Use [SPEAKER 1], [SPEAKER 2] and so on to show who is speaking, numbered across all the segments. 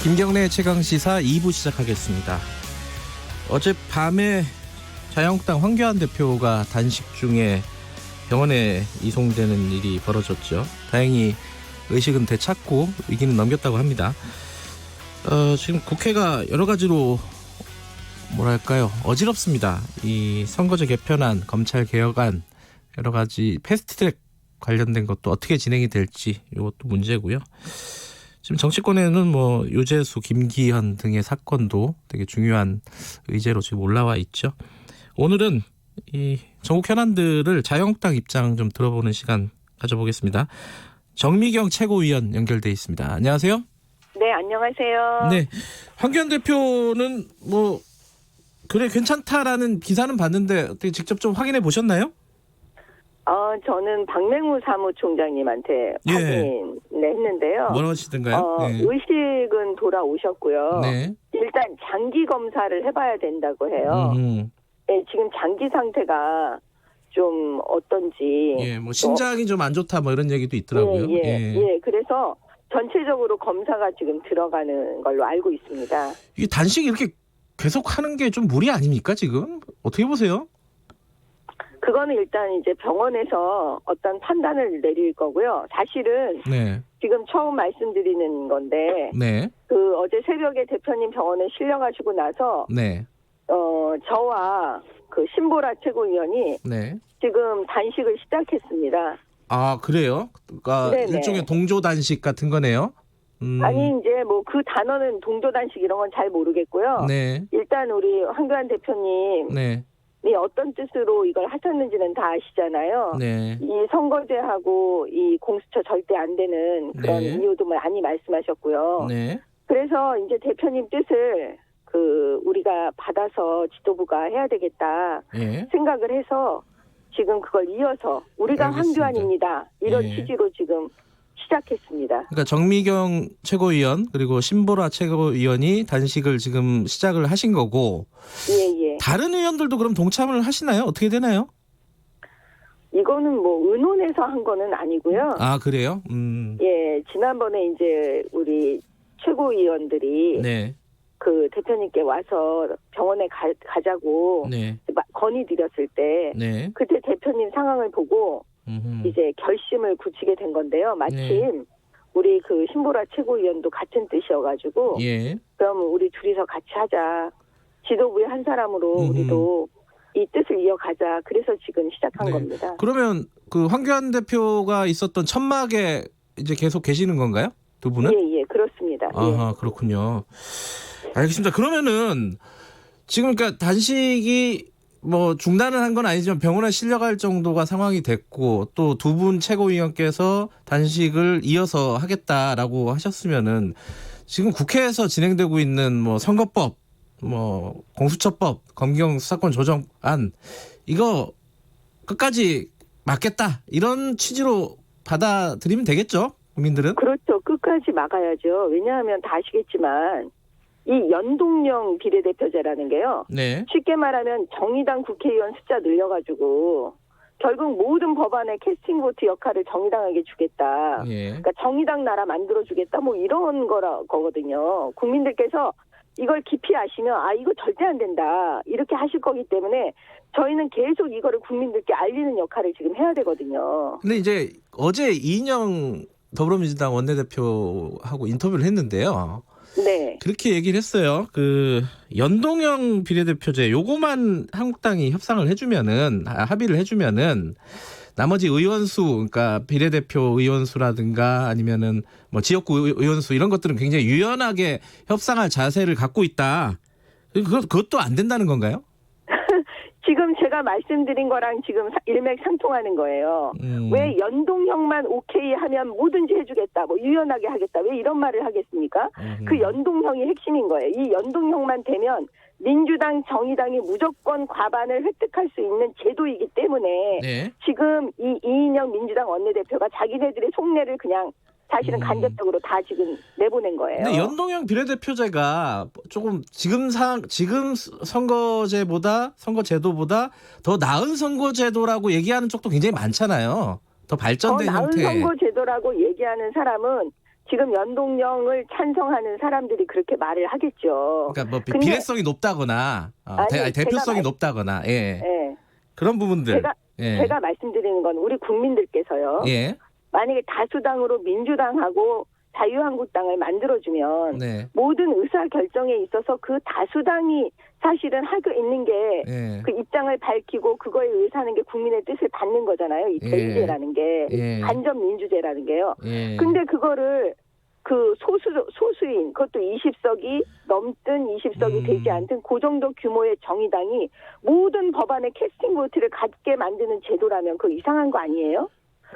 [SPEAKER 1] 김경래 최강시사 2부 시작하겠습니다. 어젯밤에 자유한국당 황교안 대표가 단식 중에 병원에 이송되는 일이 벌어졌죠. 다행히 의식은 되찾고 위기는 넘겼다고 합니다. 지금 국회가 여러 가지로 뭐랄까요, 어지럽습니다. 이 선거제 개편안, 검찰 개혁안, 여러 가지 패스트트랙 관련된 것도 어떻게 진행이 될지 이것도 문제고요. 지금 정치권에는 뭐 유재수, 김기현 등의 사건도 되게 중요한 의제로 지금 올라와 있죠. 오늘은 이 전국 현안들을 자유한국당 입장 좀 들어보는 시간 가져보겠습니다. 정미경 최고위원 연결돼 있습니다. 안녕하세요.
[SPEAKER 2] 네, 안녕하세요.
[SPEAKER 1] 네, 황교안 대표는 뭐 그래 괜찮다라는 기사는 봤는데 어떻게 직접 좀 확인해 보셨나요?
[SPEAKER 2] 저는 박맹우 사무총장님한테 확인을 했는데요.
[SPEAKER 1] 뭐라고 하시던가요? 네.
[SPEAKER 2] 의식은 돌아오셨고요.
[SPEAKER 1] 네.
[SPEAKER 2] 일단 장기 검사를 해봐야 된다고 해요. 네, 지금 장기 상태가 좀 어떤지.
[SPEAKER 1] 예, 뭐 신장이 좀 안 좋다 뭐 이런 얘기도 있더라고요.
[SPEAKER 2] 예. 그래서 전체적으로 검사가 지금 들어가는 걸로 알고 있습니다.
[SPEAKER 1] 이 단식 이렇게 계속 하는 게 좀 무리 아닙니까 지금? 어떻게 보세요?
[SPEAKER 2] 그거는 일단 이제 병원에서 어떤 판단을 내릴 거고요. 사실은
[SPEAKER 1] 네.
[SPEAKER 2] 지금 처음 말씀드리는 건데,
[SPEAKER 1] 네.
[SPEAKER 2] 그 어제 새벽에 대표님 병원에 실려가시고 나서,
[SPEAKER 1] 네.
[SPEAKER 2] 저와 그 신보라 최고위원이
[SPEAKER 1] 네.
[SPEAKER 2] 지금 단식을 시작했습니다.
[SPEAKER 1] 아, 그래요? 그러니까
[SPEAKER 2] 네네.
[SPEAKER 1] 일종의 동조 단식 같은 거네요.
[SPEAKER 2] 아니 이제 뭐 그 단어는 동조 단식 이런 건 잘 모르겠고요.
[SPEAKER 1] 네.
[SPEAKER 2] 일단 우리 황교안 대표님.
[SPEAKER 1] 네.
[SPEAKER 2] 이 어떤 뜻으로 이걸 하셨는지는 다 아시잖아요.
[SPEAKER 1] 네.
[SPEAKER 2] 이 선거제하고 이 공수처 절대 안 되는 그런
[SPEAKER 1] 네.
[SPEAKER 2] 이유도 많이 말씀하셨고요.
[SPEAKER 1] 네.
[SPEAKER 2] 그래서 이제 대표님 뜻을 우리가 받아서 지도부가 해야 되겠다
[SPEAKER 1] 예.
[SPEAKER 2] 생각을 해서 지금 그걸 이어서 우리가
[SPEAKER 1] 알겠습니다.
[SPEAKER 2] 황교안입니다. 이런
[SPEAKER 1] 예.
[SPEAKER 2] 취지로 지금 시작했습니다.
[SPEAKER 1] 그러니까 정미경 최고위원 그리고 신보라 최고위원이 단식을 지금 시작을 하신 거고
[SPEAKER 2] 예.
[SPEAKER 1] 다른 의원들도 그럼 동참을 하시나요? 어떻게 되나요?
[SPEAKER 2] 이거는 뭐 의논해서 한 거는 아니고요.
[SPEAKER 1] 아, 그래요?
[SPEAKER 2] 예, 지난번에 이제 우리 최고위원들이
[SPEAKER 1] 네.
[SPEAKER 2] 그 대표님께 와서 병원에 가자고
[SPEAKER 1] 네.
[SPEAKER 2] 건의드렸을 때
[SPEAKER 1] 네.
[SPEAKER 2] 그때 대표님 상황을 보고 이제 결심을 굳히게 된 건데요. 마침
[SPEAKER 1] 네.
[SPEAKER 2] 우리 그 신보라 최고위원도 같은 뜻이어가지고
[SPEAKER 1] 예.
[SPEAKER 2] 그럼 우리 둘이서 같이 하자. 지도부의 한 사람으로 우리도 이 뜻을 이어가자. 그래서 지금 시작한
[SPEAKER 1] 네.
[SPEAKER 2] 겁니다.
[SPEAKER 1] 그러면 그 황교안 대표가 있었던 천막에 이제 계속 계시는 건가요? 두 분은?
[SPEAKER 2] 예, 그렇습니다.
[SPEAKER 1] 아하, 그렇군요. 알겠습니다. 그러면은 지금 그러니까 단식이 뭐 중단을 한 건 아니지만 병원에 실려갈 정도가 상황이 됐고 또 두 분 최고위원께서 단식을 이어서 하겠다라고 하셨으면은 지금 국회에서 진행되고 있는 뭐 선거법, 뭐 공수처법, 검경 수사권 조정안 이거 끝까지 막겠다 이런 취지로 받아들이면 되겠죠? 국민들은?
[SPEAKER 2] 그렇죠. 끝까지 막아야죠. 왜냐하면 다 아시겠지만 이 연동형 비례대표제라는 게요.
[SPEAKER 1] 네.
[SPEAKER 2] 쉽게 말하면 정의당 국회의원 숫자 늘려가지고 결국 모든 법안의 캐스팅 보트 역할을 정의당에게 주겠다.
[SPEAKER 1] 예.
[SPEAKER 2] 그러니까 정의당 나라 만들어주겠다. 뭐 이런 거거든요. 국민들께서 이걸 깊이 아시면 이거 절대 안 된다. 이렇게 하실 거기 때문에 저희는 계속 이거를 국민들께 알리는 역할을 지금 해야 되거든요.
[SPEAKER 1] 근데 이제 어제 이인영 더불어민주당 원내대표하고 인터뷰를 했는데요.
[SPEAKER 2] 네.
[SPEAKER 1] 그렇게 얘기를 했어요. 그 연동형 비례대표제 요거만 한국당이 협상을 해주면은 합의를 해주면은 나머지 의원수 그러니까 비례대표 의원수라든가 아니면은 뭐 지역구 의원수 이런 것들은 굉장히 유연하게 협상할 자세를 갖고 있다. 그것도 안 된다는 건가요?
[SPEAKER 2] 지금 제가 말씀드린 거랑 지금 일맥상통하는 거예요. 왜 연동형만 오케이 하면 뭐든지 해주겠다, 뭐 유연하게 하겠다, 왜 이런 말을 하겠습니까? 그 연동형이 핵심인 거예요. 이 연동형만 되면 민주당, 정의당이 무조건 과반을 획득할 수 있는 제도이기 때문에
[SPEAKER 1] 네.
[SPEAKER 2] 지금 이 이인영 민주당 원내대표가 자기네들의 속내를 그냥 사실은 간접적으로 다 지금 내보낸 거예요.
[SPEAKER 1] 근데 연동형 비례대표제가 조금 지금 선거제도보다 더 나은 선거제도라고 얘기하는 쪽도 굉장히 많잖아요. 더 발전된
[SPEAKER 2] 더 나은
[SPEAKER 1] 형태.
[SPEAKER 2] 선거제도라고 얘기하는 사람은 지금 연동형을 찬성하는 사람들이 그렇게 말을 하겠죠.
[SPEAKER 1] 그러니까 뭐
[SPEAKER 2] 근데-
[SPEAKER 1] 비례성이 높다거나 대표성이 높다거나
[SPEAKER 2] 예.
[SPEAKER 1] 그런 부분들.
[SPEAKER 2] 제가 말씀드리는 건 우리 국민들께서요.
[SPEAKER 1] 예.
[SPEAKER 2] 만약에 다수당으로 민주당하고 자유한국당을 만들어주면
[SPEAKER 1] 네.
[SPEAKER 2] 모든 의사결정에 있어서 그 다수당이 사실은 하고 있는 게 그
[SPEAKER 1] 예.
[SPEAKER 2] 입장을 밝히고 그거에 의사하는 게 국민의 뜻을 받는 거잖아요. 이
[SPEAKER 1] 예.
[SPEAKER 2] 대의제라는 게.
[SPEAKER 1] 예.
[SPEAKER 2] 간접민주제라는 게요.
[SPEAKER 1] 예.
[SPEAKER 2] 근데 그거를 그 소수인 그것도 20석이 넘든 20석이 되지 않든 그 정도 규모의 정의당이 모든 법안의 캐스팅 보트를 갖게 만드는 제도라면 그거 이상한 거 아니에요?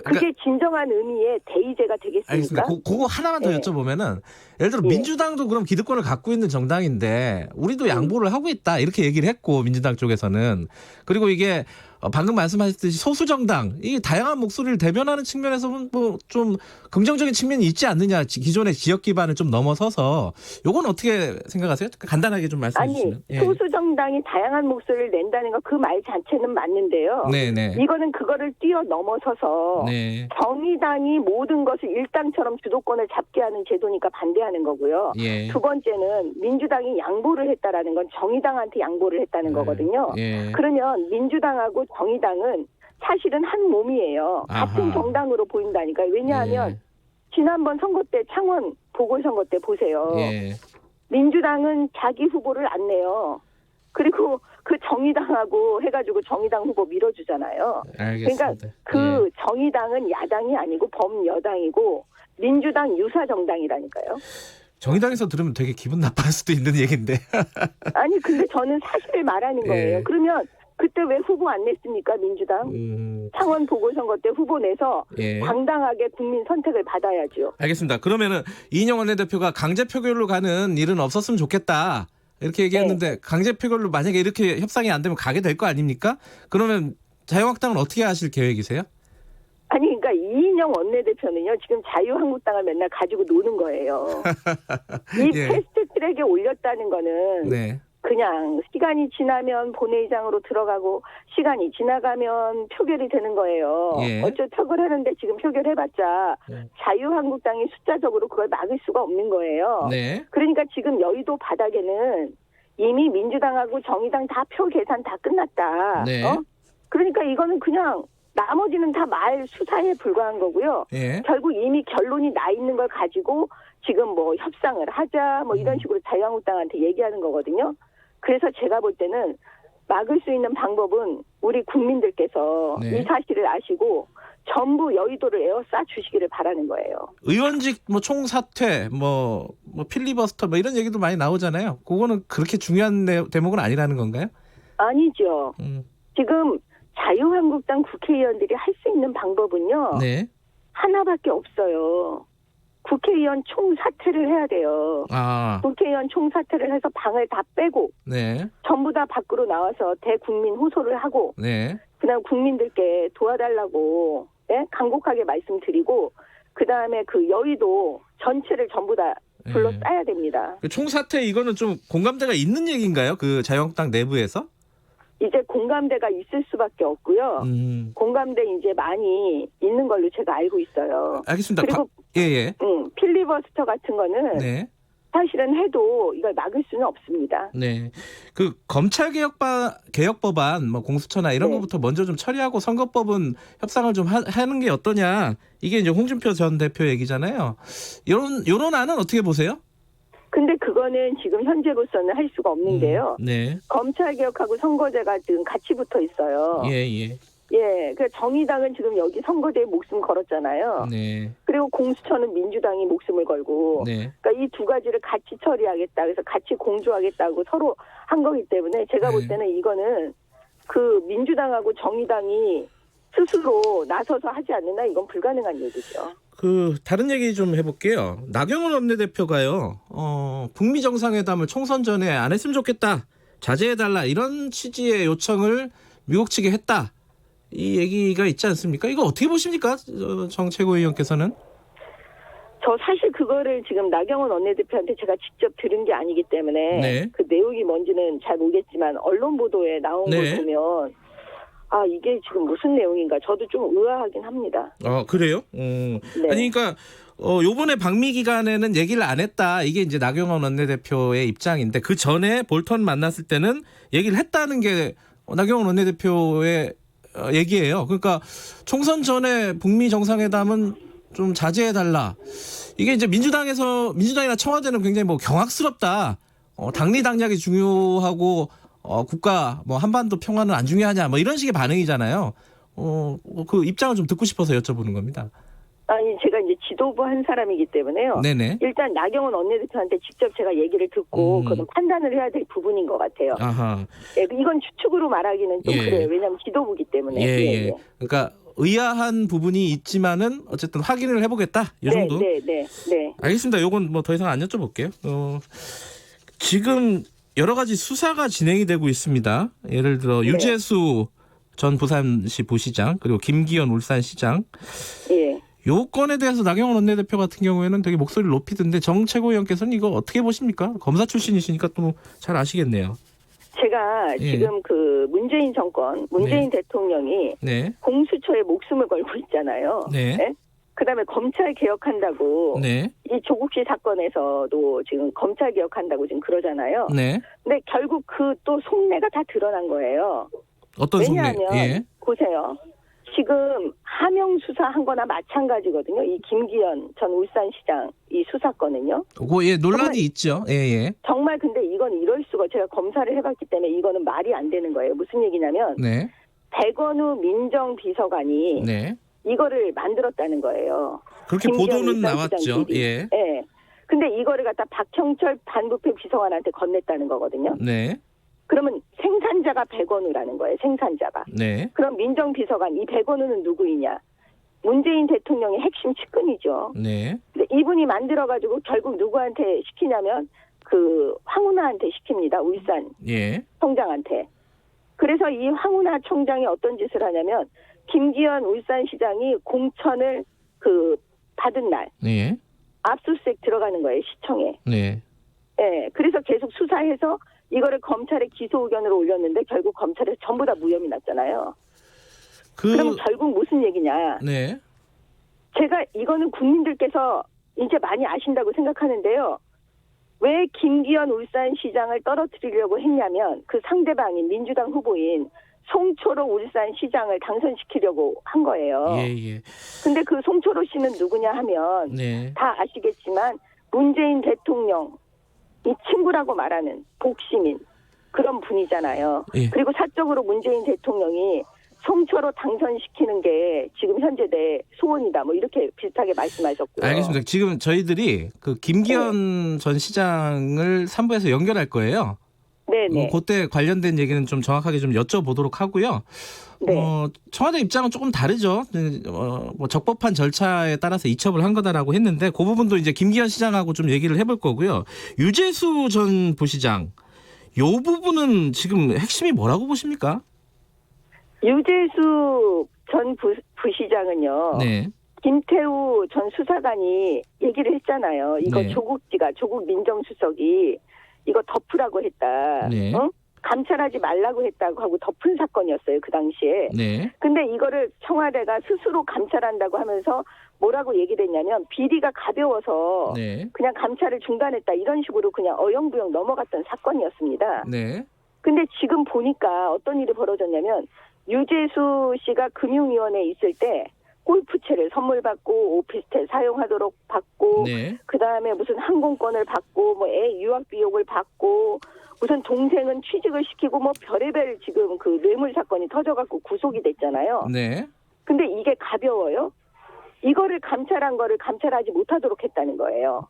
[SPEAKER 2] 그게 진정한 의미의 대의제가 되겠습니까?
[SPEAKER 1] 알겠습니다. 그거 하나만 더
[SPEAKER 2] 예.
[SPEAKER 1] 여쭤보면은 예를 들어
[SPEAKER 2] 예.
[SPEAKER 1] 민주당도 그럼 기득권을 갖고 있는 정당인데 우리도 양보를 하고 있다 이렇게 얘기를 했고 민주당 쪽에서는 그리고 이게 방금 말씀하셨듯이 소수 정당 이 다양한 목소리를 대변하는 측면에서는 뭐 좀 긍정적인 측면이 있지 않느냐 기존의 지역 기반을 좀 넘어서서 요건 어떻게 생각하세요? 간단하게 좀 말씀해
[SPEAKER 2] 아니
[SPEAKER 1] 주시면. 예.
[SPEAKER 2] 소수 정당이 다양한 목소리를 낸다는 거 그 말 자체는 맞는데요.
[SPEAKER 1] 네네.
[SPEAKER 2] 이거는 그거를 뛰어넘어서서
[SPEAKER 1] 네.
[SPEAKER 2] 정의당이 모든 것을 일당처럼 주도권을 잡게 하는 제도니까 반대하는 거고요.
[SPEAKER 1] 예.
[SPEAKER 2] 두 번째는 민주당이 양보를 했다라는 건 정의당한테 양보를 했다는 거거든요.
[SPEAKER 1] 예.
[SPEAKER 2] 그러면 민주당하고 정의당은 사실은 한 몸이에요. 같은
[SPEAKER 1] 아하.
[SPEAKER 2] 정당으로 보인다니까요. 왜냐하면
[SPEAKER 1] 예.
[SPEAKER 2] 지난번 선거 때 창원 보궐선거 때 보세요.
[SPEAKER 1] 예.
[SPEAKER 2] 민주당은 자기 후보를 안 내요. 그리고 그 정의당하고 해가지고 정의당 후보 밀어주잖아요.
[SPEAKER 1] 알겠습니다.
[SPEAKER 2] 그러니까 그 정의당은 야당이 아니고 범여당이고 민주당 유사 정당이라니까요.
[SPEAKER 1] 정의당에서 들으면 되게 기분 나빠할 수도 있는 얘기인데.
[SPEAKER 2] 아니 근데 저는 사실을 말하는 거예요.
[SPEAKER 1] 예.
[SPEAKER 2] 그러면 그때 왜 후보 안 냈습니까 민주당? 창원 보궐선거 때 후보 내서
[SPEAKER 1] 예.
[SPEAKER 2] 당당하게 국민 선택을 받아야죠.
[SPEAKER 1] 알겠습니다. 그러면은 이인영 원내대표가 강제 표결로 가는 일은 없었으면 좋겠다. 이렇게 얘기했는데 강제 표결로 만약에 이렇게 협상이 안 되면 가게 될 거 아닙니까? 그러면 자유한국당은 어떻게 하실 계획이세요?
[SPEAKER 2] 아니 그러니까 이인영 원내대표는요 지금 자유한국당을 맨날 가지고 노는 거예요. 이
[SPEAKER 1] 예.
[SPEAKER 2] 패스트트랙에 올렸다는 거는
[SPEAKER 1] 네.
[SPEAKER 2] 그냥 시간이 지나면 본회의장으로 들어가고 시간이 지나가면 표결이 되는 거예요.
[SPEAKER 1] 예.
[SPEAKER 2] 어쩔 표결하는데 지금 표결해봤자 자유한국당이 숫자적으로 그걸 막을 수가 없는 거예요.
[SPEAKER 1] 네.
[SPEAKER 2] 그러니까 지금 여의도 바닥에는 이미 민주당하고 정의당 다 표 계산 다 끝났다.
[SPEAKER 1] 네.
[SPEAKER 2] 그러니까 이거는 그냥 나머지는 다 말 수사에 불과한 거고요.
[SPEAKER 1] 예.
[SPEAKER 2] 결국 이미 결론이 나 있는 걸 가지고 지금 뭐 협상을 하자 뭐 이런 식으로 자유한국당한테 얘기하는 거거든요. 그래서 제가 볼 때는 막을 수 있는 방법은 우리 국민들께서
[SPEAKER 1] 네.
[SPEAKER 2] 이 사실을 아시고 전부 여의도를 에워싸 주시기를 바라는 거예요.
[SPEAKER 1] 의원직 뭐 총사퇴 뭐 필리버스터 뭐 이런 얘기도 많이 나오잖아요. 그거는 그렇게 중요한 대목은 아니라는 건가요?
[SPEAKER 2] 아니죠. 지금 자유한국당 국회의원들이 할 수 있는 방법은요.
[SPEAKER 1] 네.
[SPEAKER 2] 하나밖에 없어요. 국회의원 총사퇴를 해야 돼요.
[SPEAKER 1] 아.
[SPEAKER 2] 국회의원 총사퇴를 해서 방을 다 빼고
[SPEAKER 1] 네.
[SPEAKER 2] 전부 다 밖으로 나와서 대국민 호소를 하고
[SPEAKER 1] 네.
[SPEAKER 2] 그다음 국민들께 도와달라고 간곡하게 말씀드리고 그다음에 그 여의도 전체를 전부 다 둘러싸야 됩니다.
[SPEAKER 1] 그 총사퇴 이거는 좀 공감대가 있는 얘기인가요? 그 자유한국당 내부에서?
[SPEAKER 2] 이제 공감대가 있을 수밖에 없고요. 공감대 이제 많이 있는 걸로 제가 알고 있어요.
[SPEAKER 1] 알겠습니다.
[SPEAKER 2] 그리고
[SPEAKER 1] 예.
[SPEAKER 2] 필리버스터 같은 거는
[SPEAKER 1] 네.
[SPEAKER 2] 사실은 해도 이걸 막을 수는 없습니다.
[SPEAKER 1] 네. 그 검찰개혁법안 뭐 공수처나 이런
[SPEAKER 2] 네.
[SPEAKER 1] 것부터 먼저 좀 처리하고 선거법은 협상을 좀 하는 게 어떠냐. 이게 이제 홍준표 전 대표 얘기잖아요. 요런 안은 어떻게 보세요?
[SPEAKER 2] 근데 그거는 지금 현재로서는 할 수가 없는데요.
[SPEAKER 1] 네.
[SPEAKER 2] 검찰개혁하고 선거제가 지금 같이 붙어 있어요.
[SPEAKER 1] 예.
[SPEAKER 2] 그 정의당은 지금 여기 선거제에 목숨 걸었잖아요.
[SPEAKER 1] 네.
[SPEAKER 2] 그리고 공수처는 민주당이 목숨을 걸고.
[SPEAKER 1] 네.
[SPEAKER 2] 그러니까 이 두 가지를 같이 처리하겠다. 그래서 같이 공조하겠다고 서로 한 거기 때문에 제가 볼 때는 이거는 그 민주당하고 정의당이 스스로 나서서 하지 않는 한 이건 불가능한 얘기죠.
[SPEAKER 1] 그 다른 얘기 좀 해볼게요. 나경원 원내대표가요. 북미 정상회담을 총선 전에 안 했으면 좋겠다. 자제해달라 이런 취지의 요청을 미국 측에 했다. 이 얘기가 있지 않습니까? 이거 어떻게 보십니까? 정 최고위원께서는?
[SPEAKER 2] 저 사실 그거를 지금 나경원 원내대표한테 제가 직접 들은 게 아니기 때문에
[SPEAKER 1] 네.
[SPEAKER 2] 그 내용이 뭔지는 잘 모르겠지만 언론 보도에 나온 걸 보면 이게 지금 무슨 내용인가 저도 좀 의아하긴 합니다.
[SPEAKER 1] 그래요?
[SPEAKER 2] 네.
[SPEAKER 1] 아니 그러니까 요번에 방미 기간에는 얘기를 안 했다. 이게 이제 나경원 원내대표의 입장인데 그 전에 볼턴 만났을 때는 얘기를 했다는 게 나경원 원내대표의 얘기예요. 그러니까 총선 전에 북미 정상회담은 좀 자제해달라. 이게 이제 민주당이나 청와대는 굉장히 뭐 경악스럽다. 당리 당략이 중요하고 국가 뭐 한반도 평화는 안 중요하냐 뭐 이런 식의 반응이잖아요. 그 입장을 좀 듣고 싶어서 여쭤보는 겁니다.
[SPEAKER 2] 아니 제가 이제 지도부 한 사람이기 때문에요.
[SPEAKER 1] 네네.
[SPEAKER 2] 일단 나경원 원내대표한테 직접 제가 얘기를 듣고 그건 판단을 해야 될 부분인 것 같아요.
[SPEAKER 1] 아하.
[SPEAKER 2] 예, 이건 추측으로 말하기는 좀
[SPEAKER 1] 예.
[SPEAKER 2] 그래요. 왜냐하면 지도부기 때문에.
[SPEAKER 1] 예. 그러니까 의아한 부분이 있지만은 어쨌든 확인을 해보겠다. 이 정도.
[SPEAKER 2] 네.
[SPEAKER 1] 알겠습니다. 요건 뭐 더 이상 안 여쭤볼게요. 지금 여러 가지 수사가 진행이 되고 있습니다. 예를 들어 유재수 전 부산시 부시장 그리고 김기현 울산시장.
[SPEAKER 2] 예.
[SPEAKER 1] 요 건에 대해서 나경원 원내대표 같은 경우에는 되게 목소리를 높이던데 정 최고위원께서는 이거 어떻게 보십니까? 검사 출신이시니까 또 잘 아시겠네요.
[SPEAKER 2] 제가 지금 그 문재인 정권, 문재인 대통령이 공수처에 목숨을 걸고 있잖아요. 네? 그다음에 검찰 개혁한다고 이 조국 씨 사건에서도 지금 검찰 개혁한다고 지금 그러잖아요. 근데 결국 그 또 속내가 다 드러난 거예요.
[SPEAKER 1] 어떤 속내?
[SPEAKER 2] 왜냐하면 보세요. 지금 하명 수사한 거나 마찬가지거든요. 이 김기현 전 울산시장 이 수사건은요.
[SPEAKER 1] 논란이
[SPEAKER 2] 정말,
[SPEAKER 1] 있죠.
[SPEAKER 2] 정말 근데 이건 이럴 수가 제가 검사를 해봤기 때문에 이거는 말이 안 되는 거예요. 무슨 얘기냐면 백원우 민정비서관이 이거를 만들었다는 거예요.
[SPEAKER 1] 그렇게 보도는 나왔죠.
[SPEAKER 2] 근데 이거를 갖다 박형철 반부패 비서관한테 건넸다는 거거든요. 그러면 생산자가 백원우라는 거예요. 생산자가. 그럼 민정비서관 이 백원우는 누구이냐? 문재인 대통령의 핵심 측근이죠. 근데 이분이 만들어가지고 결국 누구한테 시키냐면 그 황운하한테 시킵니다. 울산 청장한테. 그래서 이 황운하 청장이 어떤 짓을 하냐면 김기현 울산시장이 공천을 그 받은 날 압수수색 들어가는 거예요. 시청에. 그래서 계속 수사해서 이거를 검찰에 기소 의견으로 올렸는데 결국 검찰에서 전부 다 무혐의 났잖아요. 그러면 결국 무슨 얘기냐. 제가 이거는 국민들께서 이제 많이 아신다고 생각하는데요. 왜 김기현 울산시장을 떨어뜨리려고 했냐면 그 상대방인 민주당 후보인 송초로 울산시장을 당선시키려고 한 거예요. 근데 그 송초로 씨는 누구냐 하면 다 아시겠지만 문재인 대통령 이 친구라고 말하는 복시민 그런 분이잖아요. 그리고 사적으로 문재인 대통령이 송초로 당선시키는 게 지금 현재 내 소원이다. 뭐 이렇게 비슷하게 말씀하셨고요.
[SPEAKER 1] 알겠습니다. 지금 저희들이 그 김기현 전 시장을 3부에서 연결할 거예요. 그때 관련된 얘기는 좀 정확하게 좀 여쭤보도록 하고요. 청와대 입장은 조금 다르죠. 뭐 적법한 절차에 따라서 이첩을 한 거다라고 했는데 그 부분도 이제 김기현 시장하고 좀 얘기를 해볼 거고요. 유재수 전 부시장, 요 부분은 지금 핵심이 뭐라고 보십니까?
[SPEAKER 2] 유재수 전 부시장은요. 김태우 전 수사관이 얘기를 했잖아요. 이거 조국 민정수석이 이거 덮으라고 했다. 감찰하지 말라고 했다고 하고 덮은 사건이었어요. 그 당시에. 근데 이거를 청와대가 스스로 감찰한다고 하면서 뭐라고 얘기를 했냐면 비리가 가벼워서 그냥 감찰을 중단했다. 이런 식으로 그냥 어영부영 넘어갔던 사건이었습니다. 근데 지금 보니까 어떤 일이 벌어졌냐면 유재수 씨가 금융위원회에 있을 때 골프채를 선물 받고 오피스텔 사용하도록 받고 그다음에 무슨 항공권을 받고 뭐 애 유학 비용을 받고 무슨 동생은 취직을 시키고 뭐 별의별 지금 그 뇌물 사건이 터져갖고 구속이 됐잖아요. 근데 이게 가벼워요? 이거를 감찰한 거를 감찰하지 못하도록 했다는 거예요.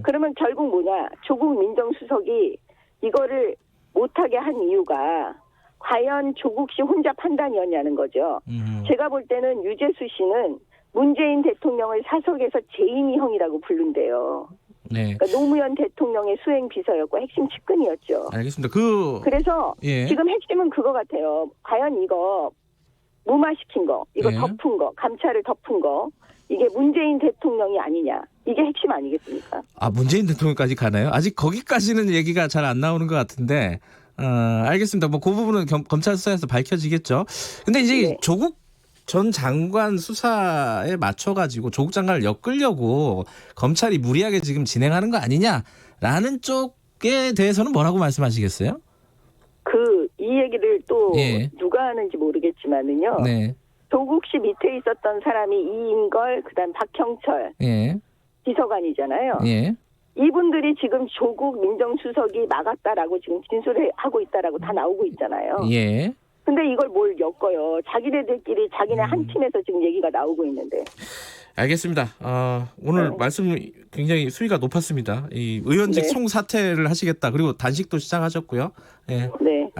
[SPEAKER 2] 그러면 결국 뭐냐? 조국 민정수석이 이거를 못하게 한 이유가 과연 조국 씨 혼자 판단이었냐는 거죠. 제가 볼 때는 유재수 씨는 문재인 대통령을 사석에서 제인이 형이라고 부른대요. 그러니까 노무현 대통령의 수행 비서였고 핵심 측근이었죠.
[SPEAKER 1] 알겠습니다.
[SPEAKER 2] 그래서 지금 핵심은 그거 같아요. 과연 이거 무마시킨 거, 이거 덮은 거, 감찰을 덮은 거, 이게 문재인 대통령이 아니냐. 이게 핵심 아니겠습니까?
[SPEAKER 1] 문재인 대통령까지 가나요? 아직 거기까지는 얘기가 잘 안 나오는 것 같은데. 알겠습니다. 뭐 그 부분은 검찰 수사에서 밝혀지겠죠. 근데 이제 조국 전 장관 수사에 맞춰가지고 조국 장관을 엮으려고 검찰이 무리하게 지금 진행하는 거 아니냐라는 쪽에 대해서는 뭐라고 말씀하시겠어요?
[SPEAKER 2] 이 얘기를 또
[SPEAKER 1] 예.
[SPEAKER 2] 누가 하는지 모르겠지만은요.
[SPEAKER 1] 네.
[SPEAKER 2] 조국 씨 밑에 있었던 사람이 이인걸, 그다음 박형철
[SPEAKER 1] 예.
[SPEAKER 2] 비서관이잖아요.
[SPEAKER 1] 예.
[SPEAKER 2] 이분들이 지금 조국 민정수석이 막았다라고 지금 진술을 하고 있다라고 다 나오고 있잖아요.
[SPEAKER 1] 예.
[SPEAKER 2] 근데 이걸 뭘 엮어요? 자기네들끼리 자기네 한 팀에서 지금 얘기가 나오고 있는데.
[SPEAKER 1] 알겠습니다. 오늘
[SPEAKER 2] 네.
[SPEAKER 1] 말씀 굉장히 수위가 높았습니다. 이 의원직
[SPEAKER 2] 네.
[SPEAKER 1] 총사퇴를 하시겠다. 그리고 단식도 시작하셨고요. 예.
[SPEAKER 2] 네.